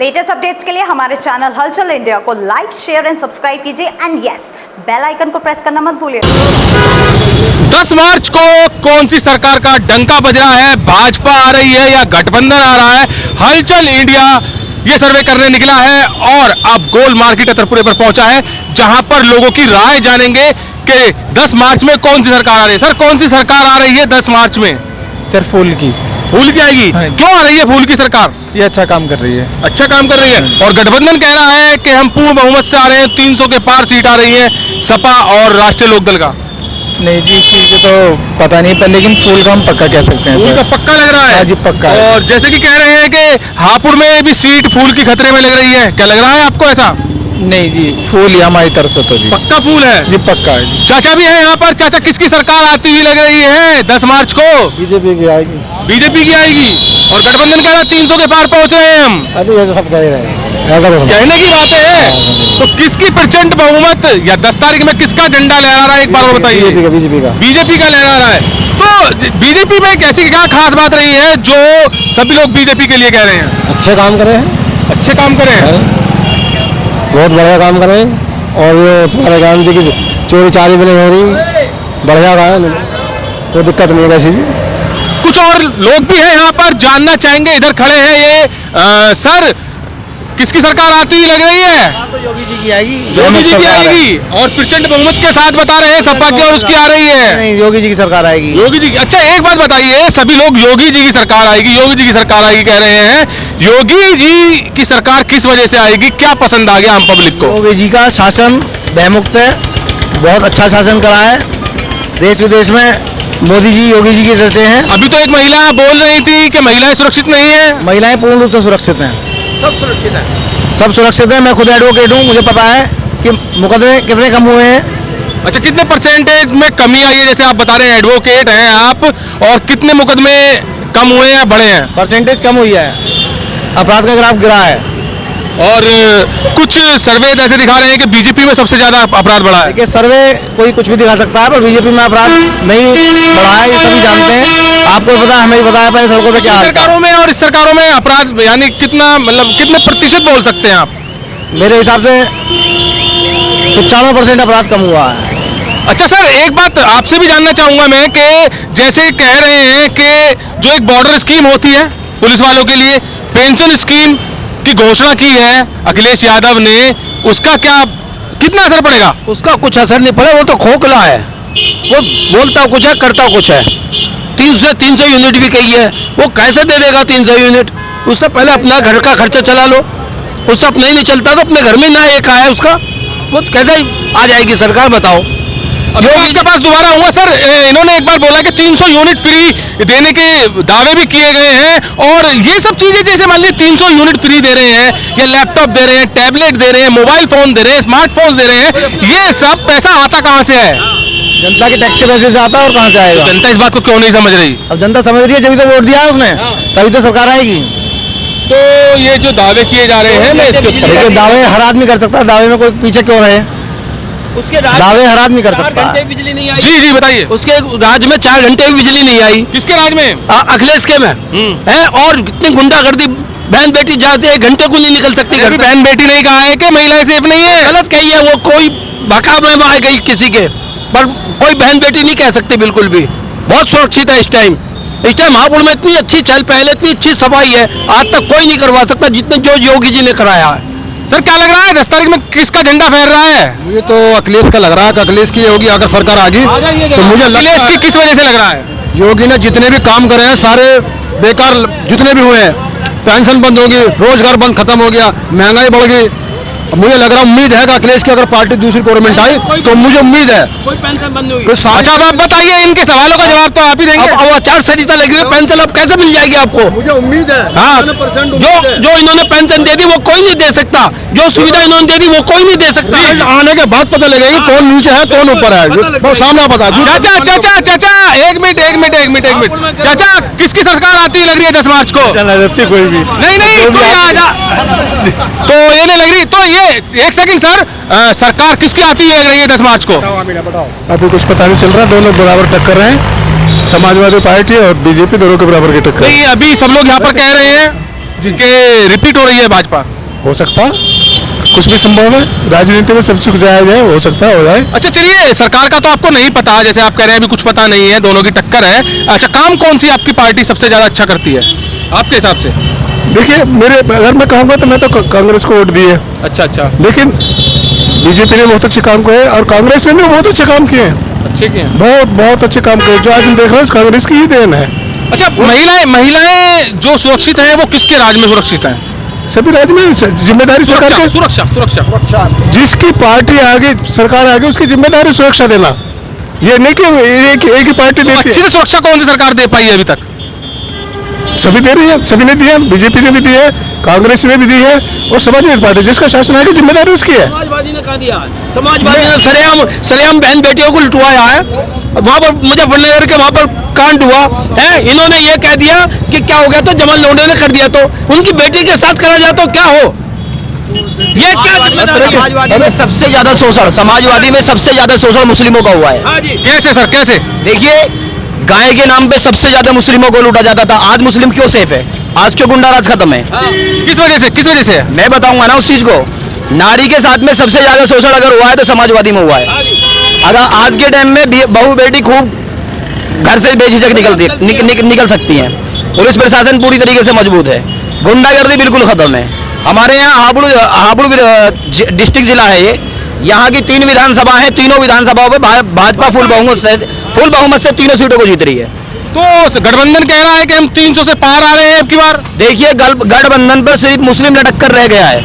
Latest updates के लिए हमारे चैनल हलचल इंडिया को लाइक, शेयर एंड सब्सक्राइब कीजिए एंड यस, बेल आइकन को प्रेस करना मत भूलिए। 10 मार्च को कौन सी सरकार का डंका बज रहा है? भाजपा आ रही है या गठबंधन आ रहा है? हलचल इंडिया ये सर्वे करने निकला है और अब गोल मार्केट अतरपुरे पर पहुंचा है, जहां पर लोगों की राय जानेंगे कि 10 मार्च में कौन सी सरकार आ रही है। सर, कौन सी सरकार आ रही है 10 मार्च में? सर फूल की आएगी। हाँ। क्यों आ रही है फूल की सरकार? ये अच्छा काम कर रही है। अच्छा काम कर रही है। और गठबंधन कह रहा है कि हम पूर्ण बहुमत से आ रहे हैं, 300 के पार सीट आ रही है सपा और राष्ट्रीय लोकदल का। नहीं जी, इस चीज को तो पता नहीं, पर लेकिन फूल का हम पक्का कह सकते हैं। फूल का पक्का लग रहा है? हाँ जी, पक्का है। और जैसे कि कह रहे हैं कि हापुड़ में भी सीट फूल की खतरे में लग रही है, क्या लग रहा है आपको ऐसा? नहीं जी, फूल ही हमारी तरफ से तो जी पक्का फूल है जी, पक्का है जी। चाचा भी है यहाँ पर। चाचा, किसकी सरकार आती हुई लग रही है 10 मार्च को? बीजेपी की आएगी। बीजेपी की आएगी। और गठबंधन कह रहा है 300 के पार पहुंचे हैं हम। अरे ये तो सब कह रहे हैं, ऐसा कुछ नहीं। कहने की बातें हैं। तो किसकी प्रचंड बहुमत या 10 तारीख में किसका झंडा लहरा रहा है, एक बार और बताइए। बीजेपी का लहरा रहा है। तो बीजेपी में एक ऐसी क्या खास बात रही है जो सभी लोग बीजेपी के लिए कह रहे हैं? अच्छे काम करे हैं, अच्छे काम करे हैं, बहुत बढ़िया काम कर रहे हैं। और ये तुम्हारे गांधी की चोरी चारी भी नहीं हो रही, बढ़िया रहा है, कोई दिक्कत नहीं है वैसी। कुछ और लोग भी हैं यहाँ पर, जानना चाहेंगे। इधर खड़े हैं ये सर, किसकी सरकार आती हुई लग रही है? तो योगी जी की आएगी। योगी जी की आएगी। और प्रचंड बहुमत के साथ बता रहे हैं सपा की और उसकी आ रही है। नहीं, योगी जी की सरकार आएगी। योगी जी की। अच्छा, एक बात बताइए, सभी लोग योगी जी की सरकार आएगी, योगी जी की सरकार आएगी कह रहे हैं। योगी जी की सरकार किस वजह से आएगी? क्या पसंद आ गया आम पब्लिक को? योगी जी का शासन भयमुक्त है, बहुत अच्छा शासन करा है। देश विदेश में मोदी जी, योगी जी की चर्चे हैं। अभी तो एक महिला बोल रही थी कि महिलाएं सुरक्षित नहीं है। महिलाएं पूर्ण रूप से सुरक्षित हैं। सब सुरक्षित है। सब सुरक्षित है। मैं खुद एडवोकेट हूँ, मुझे पता है कि मुकदमे कितने कम हुए हैं। अच्छा, कितने परसेंटेज में कमी आई है? जैसे आप बता रहे हैं एडवोकेट हैं आप, और कितने मुकदमे कम हुए हैं, बढ़े हैं? परसेंटेज कम हुई है, अपराध का ग्राफ गिरा है। और कुछ सर्वे ऐसे दिखा रहे हैं कि बीजेपी में सबसे ज्यादा अपराध बढ़ा है। देखिए, सर्वे कोई कुछ भी दिखा सकता है, पर बीजेपी में अपराध नहीं बढ़ा है, ये सभी जानते हैं। आपको पता है, हमें भी पता है पहले सड़कों पे क्या हाल था। सरकारों में और इस सरकारों में अपराध यानी कितना, मतलब कितने प्रतिशत बोल सकते हैं आप? मेरे हिसाब से 95% अपराध कम हुआ है। अच्छा सर, एक बात आपसे भी जानना चाहूंगा मैं कि जैसे कह रहे हैं कि जो एक बॉर्डर स्कीम होती है पुलिस वालों के लिए, पेंशन स्कीम की घोषणा की है अखिलेश यादव ने, उसका क्या कितना असर पड़ेगा? उसका कुछ असर नहीं पड़े, वो तो खोखला है, वो बोलता कुछ है करता कुछ है। 300 यूनिट भी कही है, वो कैसे दे देगा 300 यूनिट? उससे पहले अपना घर का खर्चा चला लो, उससे अपने ही नहीं चलता तो अपने घर में ना एक आया उसका, वो कैसे आ जाएगी सरकार, बताओ। अब आपके पास दोबारा हुआ सर, इन्होंने एक बार बोला कि 300 यूनिट फ्री देने के दावे भी किए गए हैं, और ये सब चीजें जैसे मान लीजिए 300 यूनिट फ्री दे रहे हैं, या लैपटॉप दे रहे हैं, टैबलेट दे रहे हैं, मोबाइल फोन दे रहे हैं, स्मार्टफोन दे रहे हैं, ये सब पैसा आता कहाँ से है? जनता के टैक्स के पैसे से आता है, और कहाँ से आएगा? जनता इस बात को क्यों नहीं समझ रही? अब जनता समझ रही है, जब तो वोट दिया है उसने, तभी तो सरकार आएगी। तो ये जो दावे किए जा रहे हैं, मैं इसके ऊपर देखिए, दावे हर आदमी कर सकता है, दावे में कोई पीछे क्यों रहे? उसके दावे हर आदमी कर सकता है। बिजली नहीं आई। जी जी बताइए। उसके राज्य में 4 घंटे भी बिजली नहीं आई। किसके राज में? अखिलेश के में है। और कितनी गुंडागर्दी, बहन बेटी जाते 1 घंटे को नहीं निकल सकती घर से। बहन बेटी नहीं कहा है कि महिलाएं सेफ नहीं है, गलत कही है वो, कोई भका में आ गई किसी के, पर कोई बहन बेटी नहीं कह सकती बिल्कुल भी। बहुत सुरक्षित है इस टाइम हापुड़ में इतनी अच्छी चहल पहले, इतनी अच्छी सफाई है, आज तक कोई नहीं करवा सकता जितने जो योगी जी ने कराया है। सर, क्या लग रहा है 10 तारीख में किसका झंडा फहर रहा है? मुझे तो अखिलेश का लग रहा है कि अखिलेश की होगी अगर सरकार आ गई, तो मुझे अखिलेश की किस वजह से लग रहा है? योगी ने जितने भी काम करे हैं सारे बेकार, जितने भी हुए हैं, पेंशन बंद होगी, रोजगार बंद खत्म हो गया, महंगाई बढ़ गई। मुझे लग रहा, उम्मीद है कि अखिलेश की अगर पार्टी दूसरी गवर्नमेंट आई तो मुझे उम्मीद है कोई पेंशन बंद हुई। अच्छा, अब आप बताइए, इनके सवालों का जवाब तो आप ही देंगे। अब आचार संहिता लगी हुई, पेंशन अब कैसे मिल जाएगी आपको? मुझे उम्मीद है। हाँ, जो इन्होंने पेंशन दे दी वो कोई नहीं दे सकता, जो सुविधा इन्होंने दे दी वो कोई नहीं दे सकता। आने के बाद पता लगेगी कौन नीचे है कौन ऊपर है, वो सामने पता है। चाचा चाचा चाचा, एक मिनट चाचा, किसकी सरकार आती हुई लग रही है 10 मार्च को? कोई भी नहीं कोई तो ये नहीं लग रही। तो ये एक सेकंड सर, सरकार किसकी आती हुई लग रही है 10 मार्च को? अभी कुछ पता नहीं चल रहा, दोनों बराबर टक्कर रहे हैं, समाजवादी पार्टी और बीजेपी दोनों के बराबर की टक्कर। नहीं, अभी सब लोग यहाँ पर कह रहे हैं जिनके रिपीट हो रही है भाजपा? हो सकता, कुछ भी संभव है, राजनीति में सब कुछ जायज है, हो सकता है हो जाए। अच्छा चलिए, सरकार का तो आपको नहीं पता, जैसे आप कह रहे हैं अभी कुछ पता नहीं है, दोनों की टक्कर है। अच्छा, काम कौन सी आपकी पार्टी सबसे ज्यादा अच्छा करती है आपके हिसाब से? देखिए, मेरे अगर मैं कहूँगा तो मैं तो कांग्रेस को वोट दी है, अच्छा अच्छा, लेकिन बीजेपी ने बहुत अच्छे काम किए और कांग्रेस ने भी बहुत अच्छे काम किए हैं, अच्छे किए हैं। बहुत बहुत अच्छे काम किए। जो आज हम देख रहे हैं कांग्रेस की ही देन है। अच्छा, महिलाएं जो सुरक्षित हैं वो किसके राज में सुरक्षित हैं? सभी राज्य में जिम्मेदारी सरकार के, सुरक्षा सुरक्षा सुरक्षा जिसकी पार्टी आगे, सरकार आगे, उसकी जिम्मेदारी सुरक्षा देना। ये नहीं कि एक ही पार्टी तो देती अच्छी है। सुरक्षा कौन सी सरकार दे पाई है अभी तक? सभी दे रही है, सभी ने दी है, बीजेपी ने भी दी है, कांग्रेस ने भी दी है और समाजवादी पार्टी जिसका शासन आगे जिम्मेदारी उसकी है। समाजवादी ने कहा दिया, समाजवादी ने सरेआम बहन बेटियों को लुटवाया है। वहाँ पर मुजफ्फरनगर के वहाँ पर कांड हुआ है, इन्होंने ये कह दिया कि क्या हो गया तो जमाल लोंडे ने कर दिया, तो उनकी बेटी के साथ करा जाए तो क्या हो? ये क्या समाजवादी में सबसे ज्यादा शोषण, समाजवादी में सबसे ज्यादा शोषण मुस्लिमों का हुआ है। हाँ जी, कैसे सर, कैसे? देखिए, गाय के नाम पे सबसे ज्यादा मुस्लिमों को लूटा जाता था, आज मुस्लिम क्यों सेफ है? आज क्यों गुंडा राज खत्म है? किस वजह से, किस वजह से? मैं बताऊंगा ना उस चीज को। नारी के साथ में सबसे ज्यादा शोषण अगर हुआ है तो समाजवादी में हुआ है। अगर आज के टाइम में बहू बेटी खूब घर से बेझिझक निकल सकती हैं, पुलिस प्रशासन पूरी तरीके से मजबूत है, गुंडागर्दी बिल्कुल खत्म है। हमारे यहाँ हापुड़ डिस्ट्रिक्ट जिला है ये, यहाँ की 3 विधानसभा है, तीनों विधानसभाओं पे भाजपा फुल बहुमत से तीनों सीटों को जीत रही है। तो गठबंधन कह रहा है कि हम 300 से पार आ रहे हैं अब की बार। देखिए, गठबंधन पर सिर्फ मुस्लिम लटक कर रह गया है,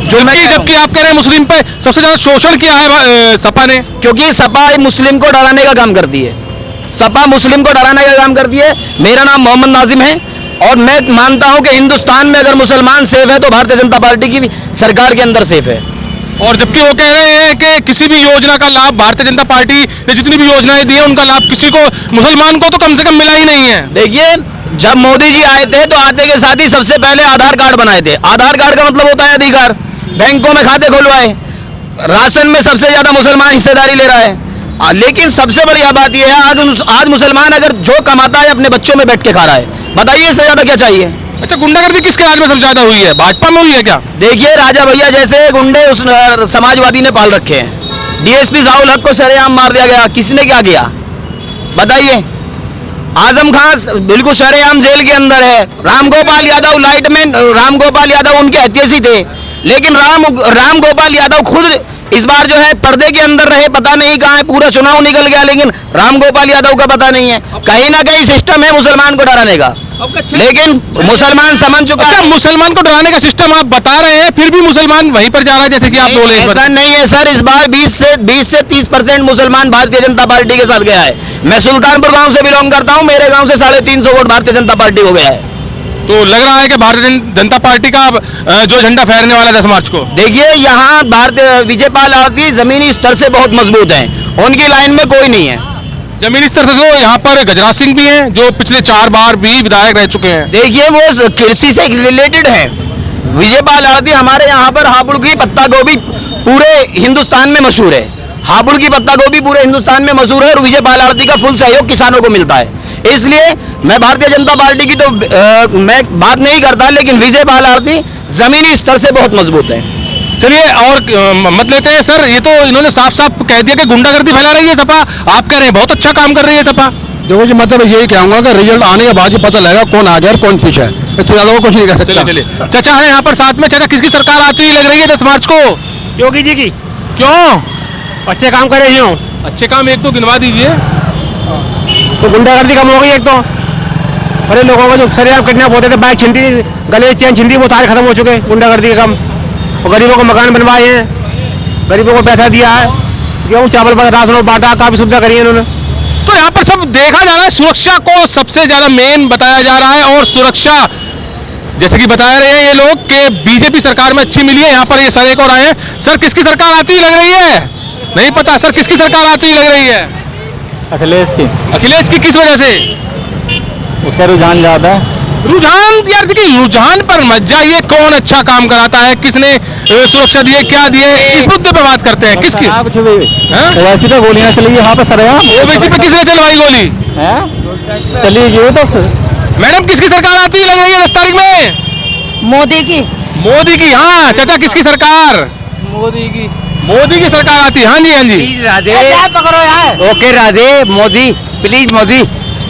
जबकि आप कह रहे हैं मुस्लिम पे सबसे ज्यादा शोषण किया है सपा ने। क्योंकि सपा मुस्लिम को डराने का काम करती है, सपा मुस्लिम को डराने का काम करती है। मेरा नाम मोहम्मद नाजिम है और मैं मानता हूं कि हिंदुस्तान में अगर मुसलमान सेफ है तो भारतीय जनता पार्टी की सरकार के अंदर सेफ है। और जबकि वो कह रहे हैं कि किसी भी योजना का लाभ, भारतीय जनता पार्टी ने जितनी भी योजनाएं दी है उनका लाभ किसी को, मुसलमान को तो कम से कम मिला ही नहीं है। देखिए, जब मोदी जी आए थे तो आते के साथ ही सबसे पहले आधार कार्ड बनाए थे। आधार कार्ड का मतलब होता है अधिकार, बैंकों में खाते खुलवाए, राशन में सबसे ज्यादा मुसलमान हिस्सेदारी ले रहा है। लेकिन सबसे बढ़िया बात यह है, आज मुसलमान अगर जो कमाता है अपने बच्चों में बैठ के खा रहा है। बताइए इससे ज्यादा क्या चाहिए? अच्छा, गुंडागर्दी किसके राज में सबसे ज्यादा हुई है? भाजपा में हुई है क्या? देखिए, राजा भैया जैसे गुंडे उस समाजवादी ने पाल रखे हैं। डीएसपी जाउल हक को सरेआम मार दिया गया, किसने क्या किया बताइए? आजम खान बिल्कुल सरेआम जेल के अंदर है। रामगोपाल यादव लाइटमैन, रामगोपाल यादव उनके हत्यासी थे, लेकिन रामगोपाल यादव खुद इस बार जो है पर्दे के अंदर रहे, पता नहीं कहाँ है, पूरा चुनाव निकल गया लेकिन रामगोपाल यादव का पता नहीं है। कहीं ना कहीं सिस्टम है मुसलमान को डराने का, लेकिन मुसलमान समझ चुका है। मुसलमान को डराने का सिस्टम आप बता रहे हैं, फिर भी मुसलमान वहीं पर जा रहा है जैसे कि आप बोले। ऐसा नहीं है सर, इस बार 20 से 30% मुसलमान भारतीय जनता पार्टी के साथ गया है। मैं सुल्तानपुर गांव से बिलोंग करता हूं, मेरे गांव से 350 वोट भारतीय जनता पार्टी हो गया है। तो लग रहा है कि भारतीय जनता पार्टी का जो झंडा फहरने वाला है 10 मार्च को। देखिए, यहाँ विजयपाल आरती जमीनी स्तर से बहुत मजबूत हैं, उनकी लाइन में कोई नहीं है। जमीनी स्तर से तो यहाँ पर गजराज सिंह भी हैं जो पिछले 4 बार भी विधायक रह चुके हैं। देखिए, वो कृषि से रिलेटेड है। विजयपाल आरती हमारे यहाँ पर हापुड़ की पत्ता गोभी पूरे हिंदुस्तान में मशहूर है, हापुड़ की पत्ता गोभी पूरे हिंदुस्तान में मशहूर है और विजयपाल आरती का फुल सहयोग किसानों को मिलता है। इसलिए मैं भारतीय जनता पार्टी की तो मैं बात नहीं करता, लेकिन विजयपाल आरती जमीनी स्तर से बहुत मजबूत है। चलिए और मत लेते हैं सर, ये तो इन्होंने साफ साफ कह दिया कि गुंडागर्दी फैला रही है सपा। आप कह रहे हैं बहुत अच्छा काम कर रही है सपा। देखो जी, मतलब यही कहूंगा कि रिजल्ट आने के बाद ही पता लगेगा कौन आगे और कौन पीछे है, इससे ज्यादा वो कुछ नहीं कह सकता। चलिए चाचा है यहाँ पर साथ में। चाचा, किसकी सरकार आती हुई लग रही है 10 मार्च को? योगी जी की। क्यों? अच्छे काम कर रही हूँ। अच्छे काम एक तो गिनवा दीजिए। तो गुंडागर्दी कम हो गई एक तो, बड़े लोगों को जो सरेआम किडनैप होते थे, बाइक छिनती, गले चैन छिनती, वो सारे खत्म हो चुके हैं, गुंडागर्दी के कम। और गरीबों को मकान बनवाए हैं, गरीबों को पैसा दिया है, गेहूँ चावल राशन बांटा, काफी सुविधा करी है इन्होंने। तो यहाँ पर सब देखा जा रहा है, सुरक्षा को सबसे ज्यादा मेन बताया जा रहा है। और सुरक्षा जैसे कि बता रहे हैं ये लोग कि बीजेपी सरकार में अच्छी मिली है। यहाँ पर ये सर एक और आए हैं। सर, किसकी सरकार आती हुई लग रही है? नहीं पता सर, किसकी सरकार आती हुई लग रही है? अखिलेश की। अखिलेश की किस वजह से? उसका रुझान ज्यादा है। रुझान? यार देखिए, रुझान पर मत जाइए, कौन अच्छा काम कराता है, किसने सुरक्षा दी है, क्या दी है, इस मुद्दे पे बात करते हैं। किसकी? वैसी तो गोलियां चली यहाँ पे सर, ओवैसी पे किसने चलवाई गोली? चली गई तो। मैडम, किसकी सरकार आती है लग रही है 10 तारीख में? मोदी की। मोदी की। हाँ चाचा, किसकी सरकार? मोदी की। मोदी की सरकार आती है। हाँ जी, हाँ जी। राधे पकड़ो यार। ओके राधे, मोदी प्लीज, मोदी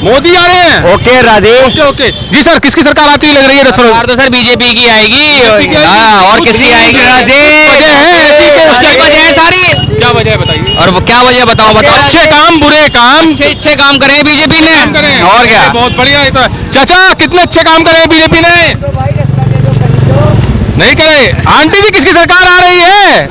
मोदी आ रहे हैं। ओके राधे। ओके ओके जी सर, किसकी सरकार आती हुई लग रही है 10 फरवरी? तो सर बीजेपी की आएगी। की आएगी? हाँ, और कुछ किसकी नहीं, आएगी? राधे वजह है ऐसी कि उसकी वजह है सारी। क्या वजह है बताइए? और क्या वजह बताओ बताओ। अच्छे काम, बुरे काम, अच्छे काम करे बीजेपी ने, काम करें। और क्या। बहुत बढ़िया। ये तो है। चाचा, कितने अच्छे काम करे बीजेपी ने? नहीं करे। आंटी जी, किसकी सरकार आ रही है?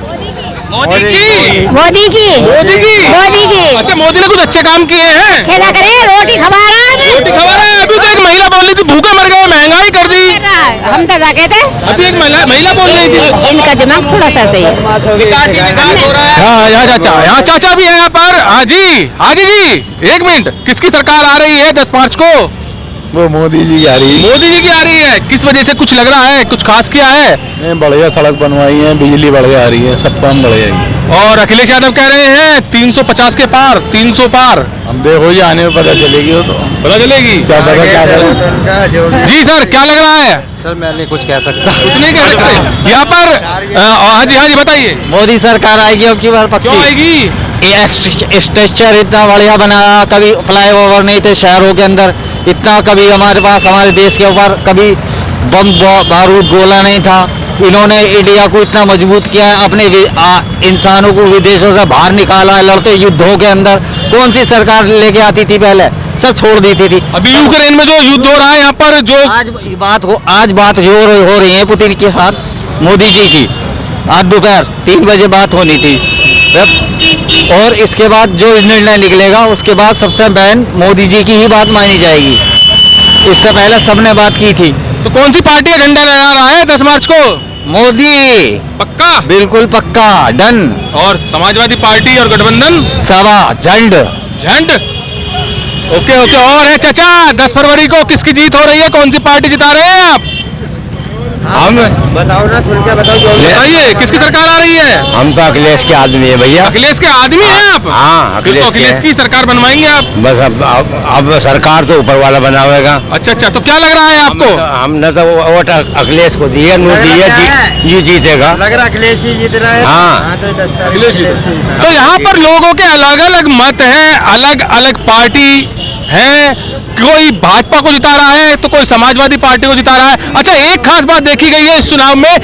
मोदी की। मोदी की। मोदी की। मोदी की। अच्छा, मोदी ने कुछ अच्छे काम किए हैं। अच्छे ना करे, रोटी खवा रहा है। रोटी खबर है। अभी तो एक महिला बोल रही थी भूखे मर गए, महंगाई कर दी। हम तो क्या कहते हैं, अभी एक महिला बोल रही थी। इनका दिमाग थोड़ा सा सही है। हाँ यहाँ चाचा, यहाँ चाचा भी है यहाँ पर। हाँ जी, आगे जी, एक मिनट। किसकी सरकार आ रही है 10 मार्च को? वो मोदी जी आ रही मोदी जी की आ रही है। किस वजह से, कुछ लग रहा है, कुछ खास किया है? है, बढ़िया सड़क बनवाई है, बिजली बढ़िया आ रही है, सब काम बढ़िया है। और अखिलेश यादव कह रहे हैं 350 के पार, 300 पार। हम देखो जी, आने में पता चलेगी वो तो। पता चलेगी। क्या पता क्या करें। जी सर, क्या लग रहा है? सर मैं नहीं कुछ कह सकता। कुछ नहीं कह सकते यहाँ पर। हाँ जी बताइए। मोदी सरकार आएगी अब की बार क्यों पक्की। आएगी? स्ट्रक्चर इतना बढ़िया बनाया, कभी फ्लाईओवर नहीं थे शहरों के अंदर, इतना कभी हमारे पास हमारे देश के ऊपर कभी बम बारूद गोला नहीं था। इन्होंने इंडिया को इतना मजबूत किया है, अपने इंसानों को विदेशों से बाहर निकाला है, लड़ते युद्धों के अंदर। कौन सी सरकार लेके आती थी पहले? सब छोड़ दी थी। अभी यूक्रेन में जो युद्ध हो रहा है यहाँ पर, जो आज बात हो रही है पुतिन के साथ मोदी जी की। आज दोपहर 3 बजे बात होनी थी। और इसके बाद जो निर्णय निकलेगा उसके बाद सबसे बहन मोदी जी की ही बात मानी जाएगी। इससे पहले सबने बात की थी। तो कौन सी पार्टी का झंडा लहरा रहा है 10 मार्च को? मोदी। पक्का? बिल्कुल पक्का, डन। और समाजवादी पार्टी और गठबंधन? सवा झंड। झंड। Okay okay. और है चाचा, 10 फरवरी को किसकी जीत हो रही है? कौन सी पार्टी जिता रहे हैं आप? हम बताओ ना, खुल के बताओ। बताइए, किसकी सरकार आ रही है? हम तो अखिलेश के आदमी है भैया। अखिलेश के आदमी हैं आप? हाँ, फिर तो अखिलेश की सरकार बनवाएंगे आप? बस अब सरकार तो ऊपर वाला बनावेगा। अच्छा अच्छा, तो क्या लग रहा है आपको? हमने तो वोट अखिलेश को दिया, नू दिया, जी जीतेगा। लग रहा अखिलेश ही जीत रहा है। हाँ। अखिलेश जी। तो यहाँ पर लोगों के अलग अलग मत हैं, अलग अलग पार्टी है। कोई भाजपा को जिता रहा है तो कोई समाजवादी पार्टी को जिता रहा है। अच्छा, एक खास बात देखी गई है इस चुनाव में,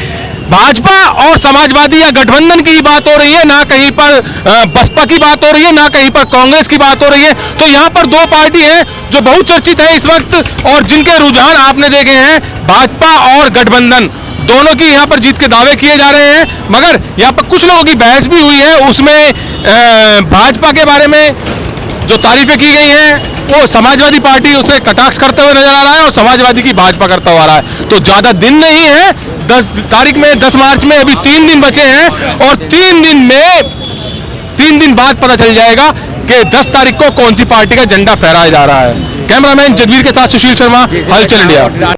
भाजपा और समाजवादी या गठबंधन की बात हो रही है, ना कहीं पर बसपा की बात हो रही है, ना कहीं पर कांग्रेस की बात हो रही है। तो यहाँ पर 2 पार्टी हैं जो बहुत चर्चित है इस वक्त, और जिनके रुझान आपने देखे हैं, भाजपा और गठबंधन। दोनों की यहाँ पर जीत के दावे किए जा रहे हैं, मगर यहाँ पर कुछ लोगों की बहस भी हुई है। उसमें भाजपा के बारे में जो तारीफें की गई हैं, वो समाजवादी पार्टी उसे कटाक्ष करते हुए नजर आ रहा है और समाजवादी की भाजपा करता हुआ आ रहा है। तो ज्यादा दिन नहीं है, 10 तारीख में, 10 मार्च में अभी 3 दिन बचे हैं, और 3 दिन बाद पता चल जाएगा कि 10 तारीख को कौन सी पार्टी का झंडा फहराया जा रहा है। कैमरामैन जगवीर के साथ सुशील शर्मा, हलचल इंडिया।